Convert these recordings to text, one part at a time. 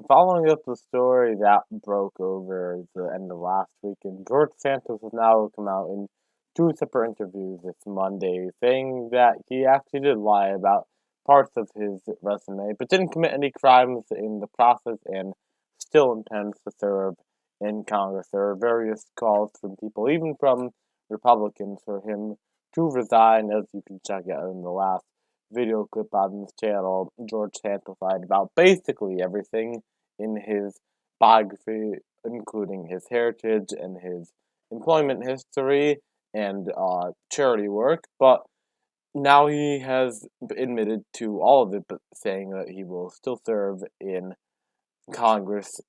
Following up the story that broke over the end of last weekend, George Santos has now come out in two separate interviews this Monday, saying that he actually did lie about parts of his resume, but didn't commit any crimes in the process and still intends to serve in Congress. There are various calls from people, even from Republicans, for him to resign, as you can check out in the last video clip on this channel. George Santos lied about basically everything in his biography, including his heritage and his employment history and charity work, but now he has admitted to all of it, but saying that he will still serve in Congress,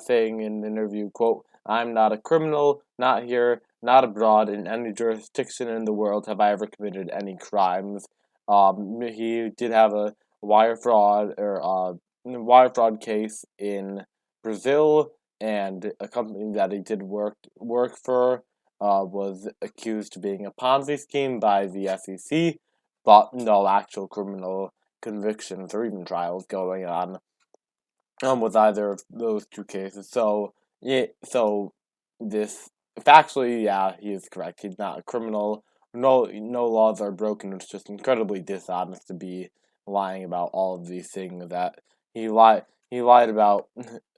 saying in an interview, quote, "I'm not a criminal, not here, not abroad, in any jurisdiction in the world have I ever committed any crimes." He did have a wire fraud or wire fraud case in Brazil, and a company that he did work for was accused of being a Ponzi scheme by the SEC, but no actual criminal convictions or even trials going on with either of those two cases. So yeah, so this factually, yeah, he is correct. He's not a criminal. No laws are broken. It's just incredibly dishonest to be lying about all of these things that he lied about,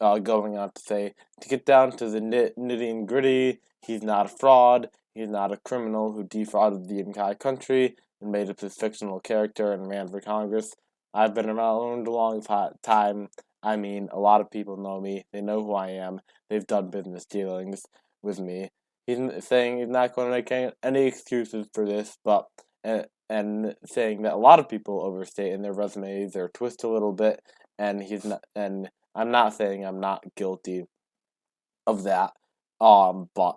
going on to say, to get down to the nitty and gritty, he's not a fraud. He's not a criminal who defrauded the entire country and made up his fictional character and ran for Congress. I've been around a long time. I mean, a lot of people know me. They know who I am. They've done business dealings with me. Saying he's not going to make any excuses for this, but and saying that a lot of people overstate in their resumes or twist a little bit, and he's not. And I'm not saying I'm not guilty of that. But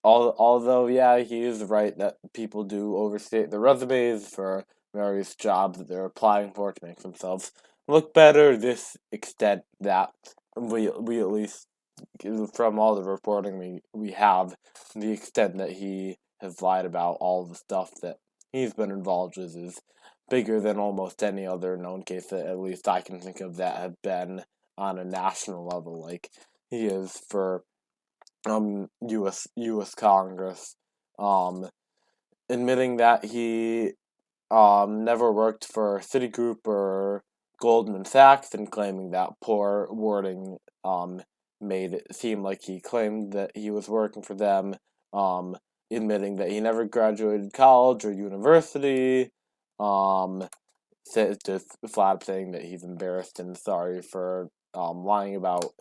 although yeah, he is right that people do overstate their resumes for various jobs that they're applying for to make themselves look better. This extent that we at least from all the reporting we have, the extent that he has lied about all the stuff that he's been involved with is bigger than almost any other known case that at least I can think of that have been on a national level like he is for U.S. Congress, um, admitting that he never worked for Citigroup or Goldman Sachs, and claiming that poor wording made it seem like he claimed that he was working for them, um, admitting that he never graduated college or university, um, just flat saying that he's embarrassed and sorry for lying about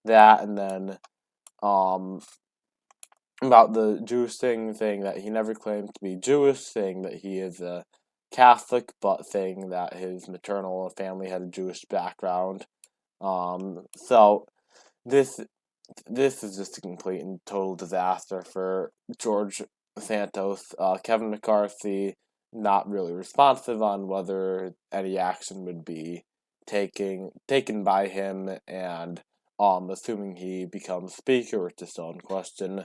that, and then um, about the Jewish thing, saying that he never claimed to be Jewish, saying that he is a Catholic, but saying that his maternal family had a Jewish background. So this this is just a complete and total disaster for George Santos. Kevin McCarthy not really responsive on whether any action would be taken by him, and assuming he becomes speaker, which is still in question,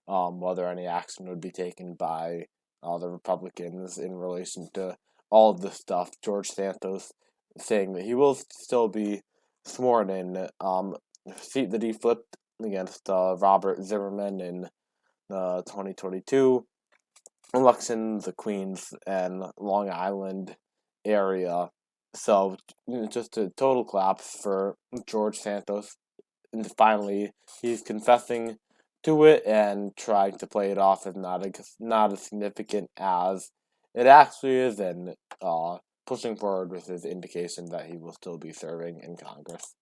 whether any action would be taken by the Republicans in relation to all of this stuff. George Santos saying that he will still be sworn in. Seat that he flipped against Robert Zimmerman in the 2022 election, the Queens and Long Island area. So just a total collapse for George Santos. And finally, he's confessing to it and trying to play it off as not as significant as it actually is, and pushing forward with his indication that he will still be serving in Congress.